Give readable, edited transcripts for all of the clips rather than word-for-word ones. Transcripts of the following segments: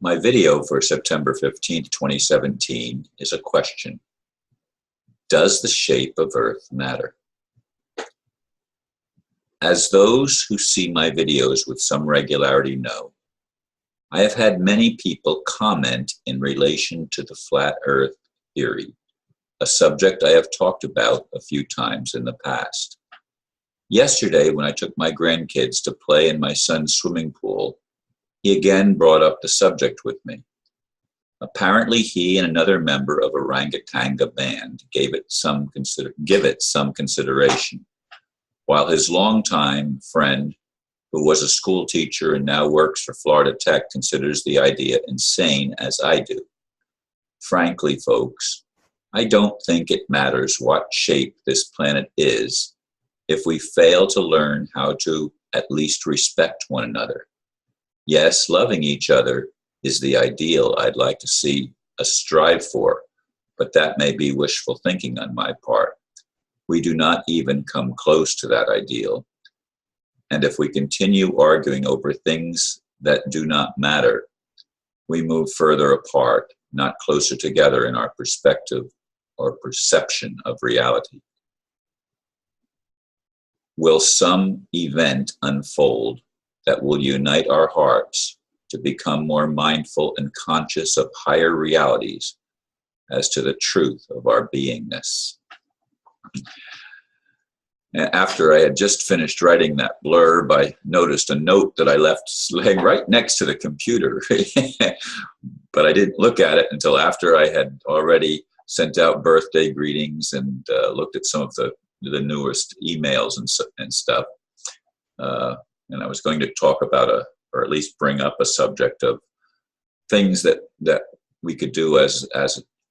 My video for September 15th, 2017 is a question. Does the shape of Earth matter? As those who see my videos with some regularity know, I have had many people comment in relation to the flat Earth theory, a subject I have talked about a few times in the past. Yesterday, when I took my grandkids to play in my son's swimming pool, he again brought up the subject with me. Apparently, he and another member of Oranga Tanga band give it some consideration, while his longtime friend, who was a school teacher and now works for Florida Tech, considers the idea insane as I do. Frankly, folks, I don't think it matters what shape this planet is if we fail to learn how to at least respect one another. Yes, loving each other is the ideal I'd like to see us strive for, but that may be wishful thinking on my part. We do not even come close to that ideal. And if we continue arguing over things that do not matter, we move further apart, not closer together in our perspective or perception of reality. Will some event unfold that will unite our hearts to become more mindful and conscious of higher realities as to the truth of our beingness? After I had just finished writing that blurb, I noticed a note that I left laying right next to the computer. But I didn't look at it until after I had already sent out birthday greetings and looked at some of the newest emails and stuff. And I was going to talk about or at least bring up a subject of things that we could do as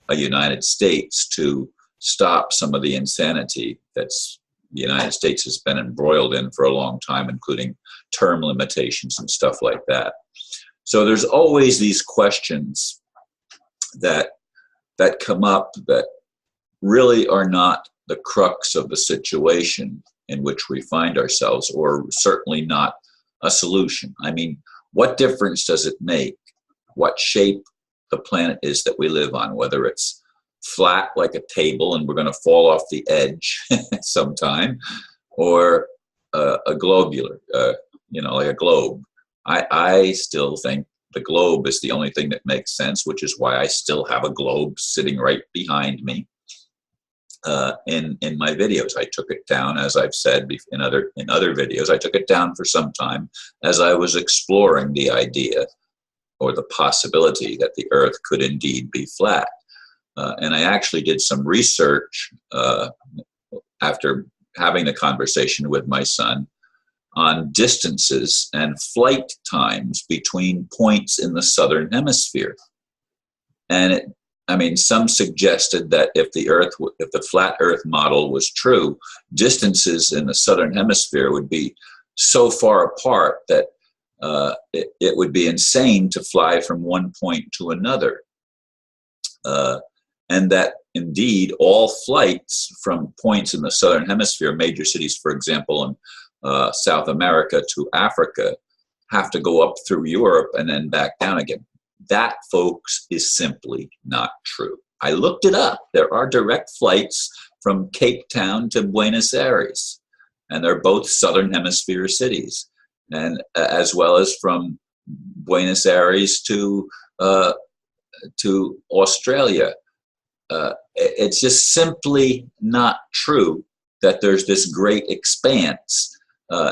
a United States to stop some of the insanity that's the United States has been embroiled in for a long time, including term limitations and stuff like that. So there's always these questions that come up that really are not the crux of the situation in which we find ourselves, or certainly not a solution. I mean, what difference does it make what shape the planet is that we live on, whether it's flat like a table and we're going to fall off the edge sometime, or a globular, like a globe. I still think the globe is the only thing that makes sense, which is why I still have a globe sitting right behind me in my videos. I took it down, as I've said in other videos, I took it down for some time as I was exploring the idea or the possibility that the Earth could indeed be flat. And I actually did some research after having the conversation with my son on distances and flight times between points in the southern hemisphere. And some suggested that if the flat Earth model was true, distances in the southern hemisphere would be so far apart that it would be insane to fly from one point to another. And that indeed all flights from points in the southern hemisphere, major cities, for example, in South America to Africa, have to go up through Europe and then back down again. That, folks, is simply not true. I looked it up. There are direct flights from Cape Town to Buenos Aires, and they're both southern hemisphere cities, and as well as from Buenos Aires to Australia. It's just simply not true that there's this great expanse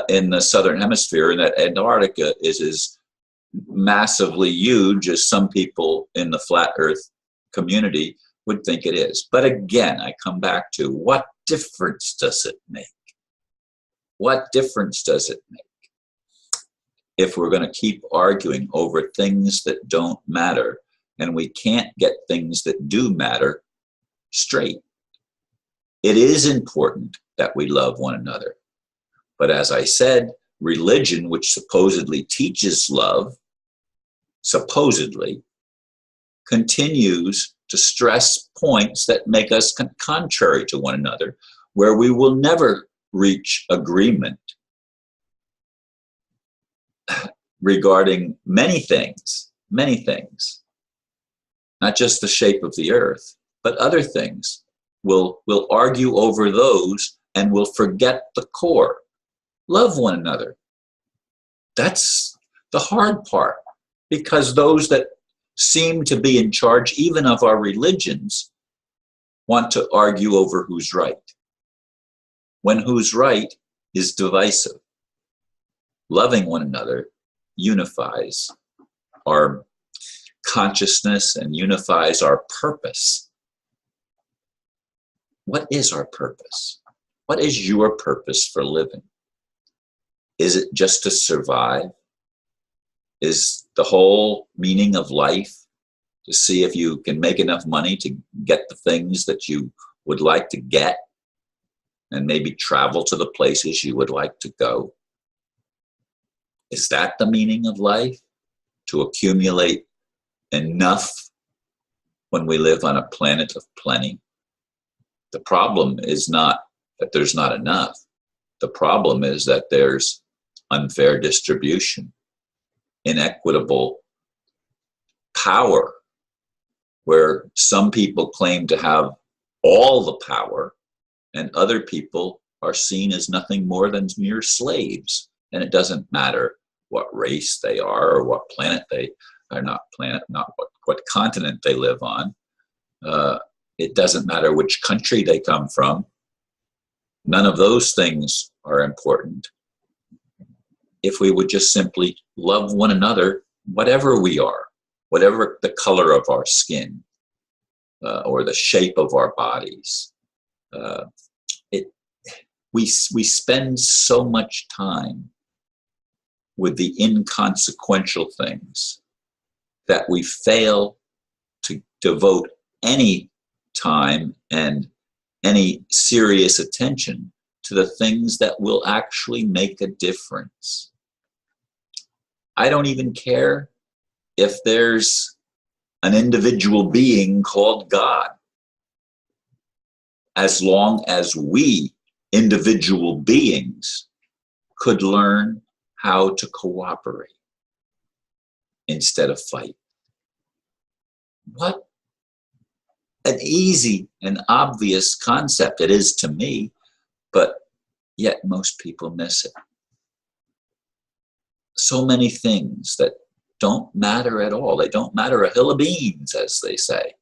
in the southern hemisphere, and that Antarctica is as massively huge as some people in the flat Earth community would think it is. But again, I come back to, what difference does it make? What difference does it make if we're going to keep arguing over things that don't matter, and we can't get things that do matter straight? It is important that we love one another. But as I said, religion, which supposedly teaches love, supposedly, continues to stress points that make us contrary to one another, where we will never reach agreement regarding many things many things, not just the shape of the earth, but other things. We'll argue over those and we'll forget the core. Love one another. That's the hard part, because those that seem to be in charge, even of our religions, want to argue over who's right, when who's right is divisive. Loving one another unifies our consciousness and unifies our purpose. What is our purpose? What is your purpose for living? Is it just to survive? Is the whole meaning of life to see if you can make enough money to get the things that you would like to get and maybe travel to the places you would like to go? Is that the meaning of life? To accumulate enough when we live on a planet of plenty? The problem is not that there's not enough. The problem is that there's unfair distribution, inequitable power, where some people claim to have all the power and other people are seen as nothing more than mere slaves. And it doesn't matter what race they are or what planet they are, not what continent they live on. It doesn't matter which country they come from. None of those things are important. If we would just simply love one another, whatever we are, whatever the color of our skin, or the shape of our bodies, we spend so much time with the inconsequential things that we fail to devote any time and any serious attention to the things that will actually make a difference. I don't even care if there's an individual being called God, as long as we, individual beings, could learn how to cooperate instead of fight. What an easy and obvious concept it is to me, but yet most people miss it. So many things that don't matter at all. They don't matter a hill of beans, as they say.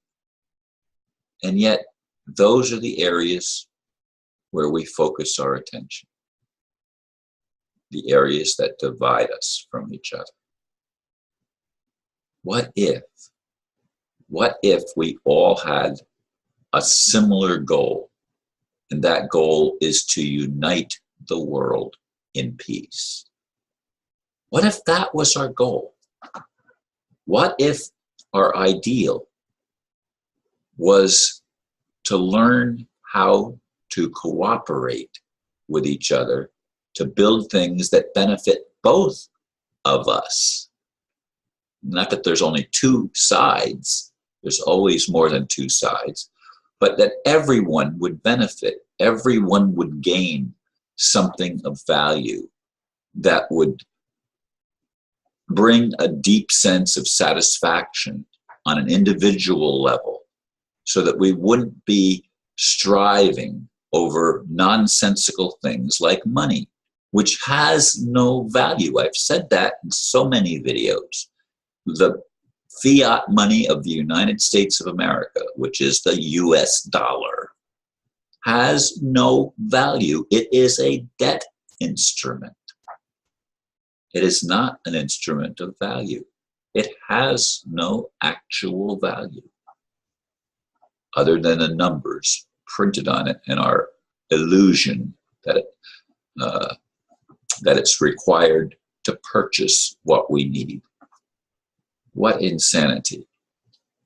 And yet, those are the areas where we focus our attention. The areas that divide us from each other. What if we all had a similar goal, and that goal is to unite the world in peace? What if that was our goal? What if our ideal was to learn how to cooperate with each other to build things that benefit both of us? Not that there's only two sides, there's always more than two sides, but that everyone would benefit, everyone would gain something of value that would bring a deep sense of satisfaction on an individual level, so that we wouldn't be striving over nonsensical things like money, which has no value. I've said that in so many videos. The fiat money of the United States of America, which is the US dollar, has no value. It is a debt instrument. It is not an instrument of value. It has no actual value other than the numbers printed on it and our illusion that it's required to purchase what we need. What insanity,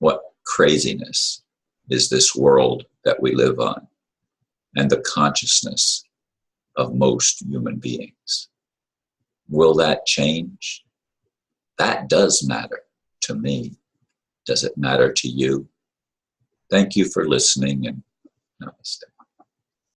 what craziness is this world that we live on, and the consciousness of most human beings? Will that change? That does matter to me. Does it matter to you? Thank you for listening, and namaste.